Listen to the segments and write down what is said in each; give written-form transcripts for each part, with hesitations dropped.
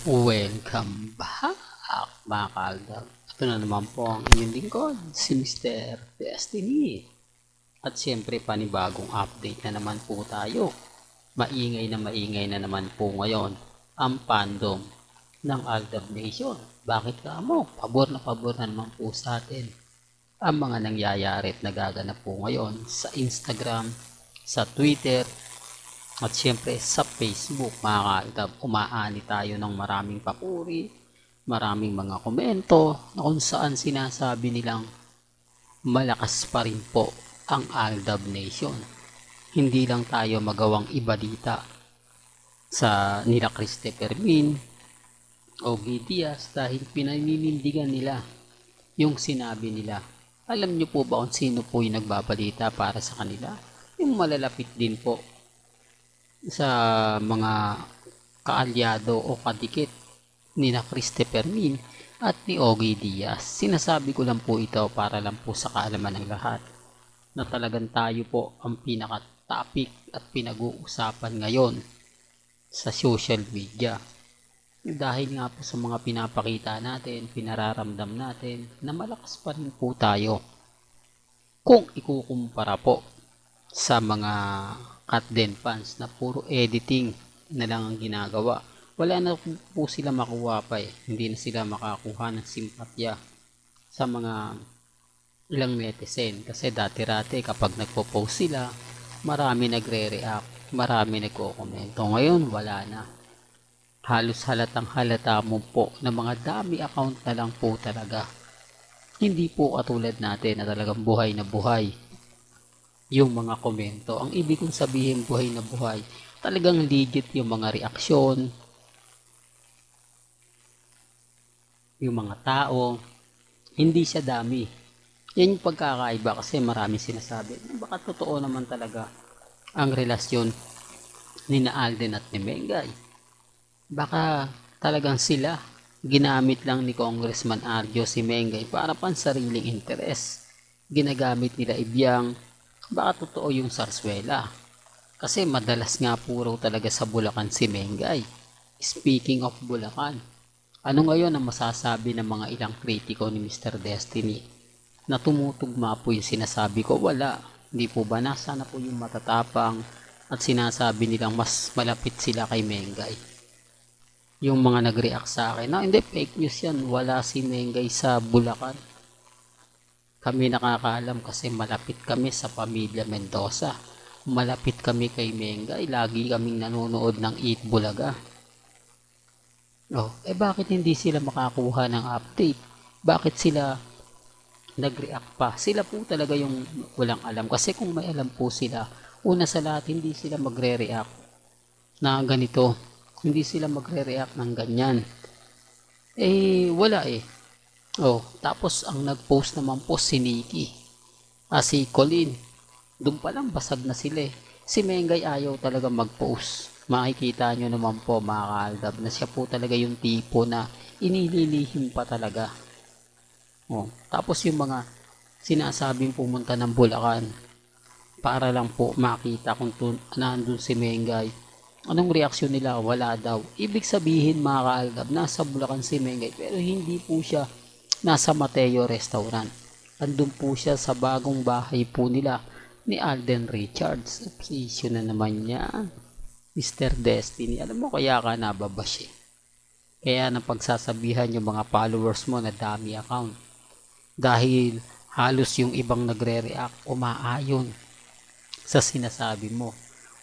Welcome back mga kaaldab. Ito na naman po ang inyong lingkod, si Mr. Destiny. At siyempre panibagong update na naman po tayo. Maingay na naman po ngayon ang fandom ng Aldab Nation. Bakit ka mo? Pabor na naman po sa atin ang mga nangyayari at nagaganap po ngayon sa Instagram, sa Twitter, at siyempre sa Facebook. Mga kaaldab, umaani tayo ng maraming papuri, maraming mga komento na kung saan sinasabi nilang malakas pa rin po ang Aldab Nation. Hindi lang tayo magawang ibalita sa nila Christopher Min o Diaz dahil pinaninindigan nila yung sinabi nila. Alam niyo po ba kung sino po yung nagbabalita para sa kanila? Yung malalapit din po sa mga kaalyado o kadikit ni na Christopher Min at ni Ogie Diaz. Sinasabi ko lang po ito para lang po sa kaalaman ng lahat na talagang tayo po ang pinaka-topic at pinag-uusapan ngayon sa social media. Dahil nga po sa mga pinapakita natin, pinararamdam natin na malakas pa rin po tayo kung ikukumpara po sa mga Katden fans na puro editing na lang ang ginagawa. Wala na po sila makuha pa eh. Hindi na sila makakuha ng simpatya sa mga ilang netizen. Kasi dati-rati kapag nagpo-post sila, marami nagre-react, marami nagko-komento. Ngayon wala na. Halos halatang halata mo po na mga dami account na lang po talaga. Hindi po katulad natin na talagang buhay na buhay yung mga komento. Ang ibig kong sabihin buhay na buhay, talagang legit yung mga reaksyon, yung mga tao, hindi siya dami. Yan yung pagkakaiba kasi maraming sinasabi. Baka totoo naman talaga ang relasyon ni na Alden at ni Mengay. Baka talagang sila ginamit lang ni Congressman Arjo si Mengay para pansariling interes. Ginagamit nila Ibyang. Baka totoo yung sarswela. Kasi madalas nga po raw talaga sa Bulacan si Mengay. Speaking of Bulacan, ano ngayon ang masasabi ng mga ilang kritiko ni Mr. Destiny? Na tumutugma po yung sinasabi ko? Wala. Hindi po ba nasa na po yung matatapang at sinasabi nilang mas malapit sila kay Mengay? Yung mga nag-react sa akin, hindi, fake news yan. Wala si Mengay sa Bulacan. Kami nakakaalam kasi malapit kami sa pamilya Mendoza. Malapit kami kay Mengay. Lagi kaming nanonood ng Eat Bulaga. Bakit hindi sila makakuha ng update? Bakit sila nag-react pa? Sila po talaga yung walang alam. Kasi kung may alam po sila, una sa lahat, hindi sila magre-react na ganito. Hindi sila magre-react ng ganyan. Wala eh. Tapos ang nag-post naman po si Nikki. Si Colin. Doon pa lang basag na sila eh. Si Mengay ayaw talaga mag-post. Makikita nyo naman po mga kaaldab na siya po talaga yung tipo na inililihim pa talaga. Tapos yung mga sinasabing pumunta ng Bulacan para lang po makita kung nandun si Mengay. Anong reaksyon nila? Wala daw. Ibig sabihin mga kaaldab, nasa Bulacan si Mengay pero hindi po siya nasa Mateo Restaurant. Andun po siya sa bagong bahay po nila ni Alden Richards. Issue na naman yan. Mr. Destiny. Alam mo kaya ka nababash eh. Kaya napagsasabihan yung mga followers mo na dami account. Dahil halos yung ibang nagre-react, umaayon sa sinasabi mo.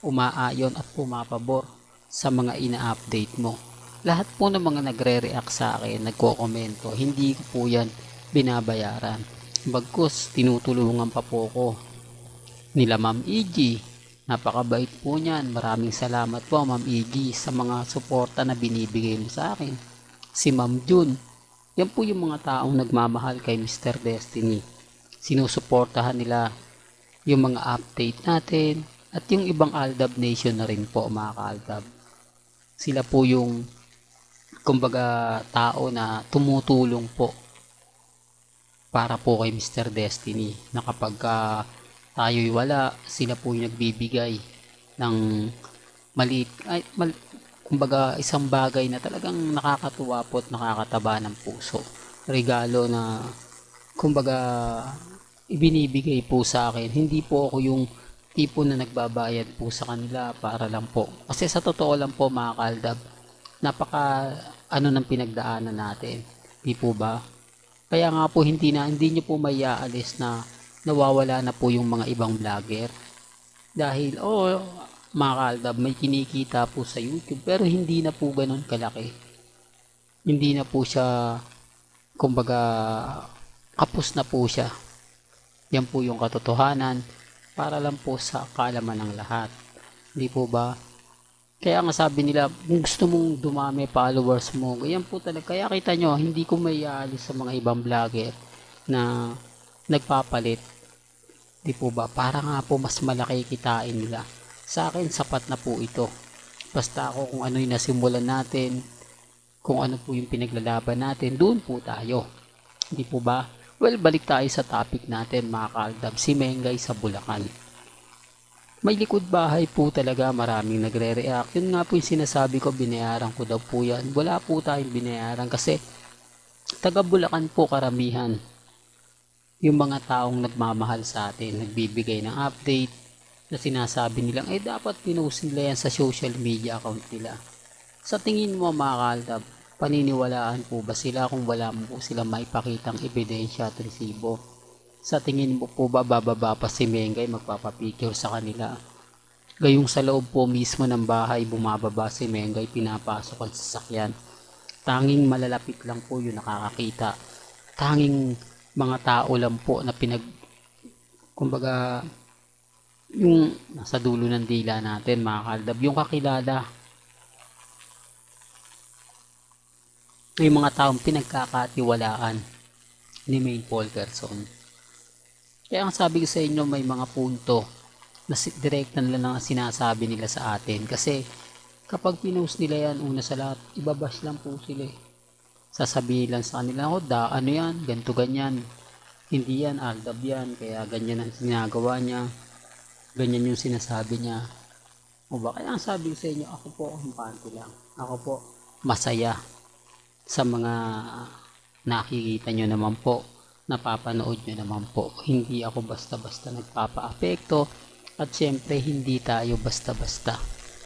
Umaayon at pumapabor sa mga ina-update mo. Lahat po ng mga nagre-react sa akin, nagko-komento, hindi ko po yan binabayaran. Bagkus, tinutulungan pa po ko nila Ma'am EG. Napakabait po niyan. Maraming salamat po Ma'am EG sa mga suporta na binibigay mo sa akin. Si Ma'am June. Yan po yung mga taong nagmamahal kay Mr. Destiny. Sinusuportahan nila yung mga update natin at yung ibang Aldab Nation na rin po mga kaaldab. Sila po yung kumbaga tao na tumutulong po para po kay Mr. Destiny na kapag tayo'y wala, sila po yung nagbibigay ng maliit kumbaga isang bagay na talagang nakakatuwa po at nakakataba ng puso. Regalo na kumbaga ibinibigay po sa akin. Hindi po ako yung tipo na nagbabayad po sa kanila para lang po. Kasi sa totoo lang po mga kaaldab, napaka ano ng pinagdaanan natin. Di po ba? Kaya nga po hindi niyo po maiaalis na nawawala na po yung mga ibang vlogger. Dahil mga kaaldab, may kinikita po sa YouTube pero hindi na po ganun kalaki. Hindi na po siya kumbaga kapos na po siya. Yan po yung katotohanan para lang po sa kaalaman ng lahat. Hindi po ba? Kaya nga sabi nila, kung gusto mong dumami followers mo, ganyan po talaga. Kaya kita nyo, hindi ko may aalis sa mga ibang vlogger na nagpapalit. Di po ba? Para nga po mas malaki kitain nila. Sa akin, sapat na po ito. Basta ako kung ano yung nasimulan natin, kung ano po yung pinaglalaban natin, doon po tayo. Di po ba? Well, balik tayo sa topic natin mga kaaldab, si Mengay sa Bulacan. May likod bahay po talaga, maraming nagre-react. Yun nga po yung sinasabi ko, binayaran ko daw po yan. Wala po tayong binayaran kasi taga Bulacan po karamihan. Yung mga taong nagmamahal sa atin, nagbibigay ng update na sinasabi nilang dapat pinost nila yan sa social media account nila. Sa tingin mo mga kaaldab, paniniwalaan po ba sila kung wala mo po sila maipakitang ebidensya at resibo? Sa tingin mo po ba bababa pa si Mengay magpapapicture sa kanila? Gayong sa loob po mismo ng bahay bumababa si Mengay, pinapasok ang sasakyan. Tanging malalapit lang po yung nakakakita. Tanging mga tao lang po na kumbaga yung nasa dulo ng dila natin mga kaaldab, yung kakilala. May mga taong pinagkakatiwalaan ni May Polkerson. Kaya ang sabi ko sa inyo, may mga punto na direkta nila na sinasabi nila sa atin. Kasi kapag pinost nila yan, una sa lahat, ibabash lang po sila. Sasabihin lang sa kanila, ano yan, ganito ganyan. Hindi yan, aldab yan, kaya ganyan ang ginagawa niya. Ganyan yung sinasabi niya. Kaya ang sabi ko sa inyo, ako po, kampante lang. Ako po, masaya sa mga nakikita nyo naman po, napapanood nyo naman po. Hindi ako basta-basta nagpapa-apekto at syempre hindi tayo basta-basta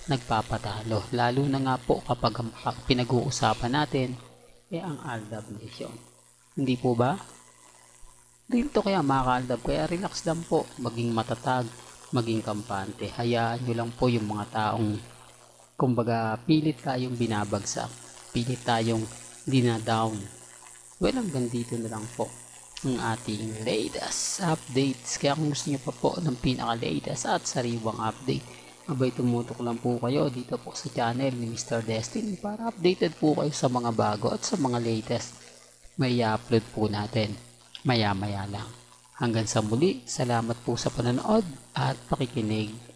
nagpapatalo. Lalo na nga po kapag pinag-uusapan natin ang Aldab Nation. Hindi po ba? Dito kaya mga ka-Aldab, kaya relax lang po, maging matatag, maging kampante. Hayaan nyo lang po yung mga taong kumbaga pilit tayong binabagsak, pilit tayong dinadown. Well, hanggang dito na lang po ang ating latest updates. Kaya kung gusto nyo pa po ng pinaka-latest at sariwang update, abay tumutok lang po kayo dito po sa channel ni Mr. Destiny para updated po kayo sa mga bago at sa mga latest may upload po natin maya maya lang. Hanggang sa muli, salamat po sa panonood at pakikinig.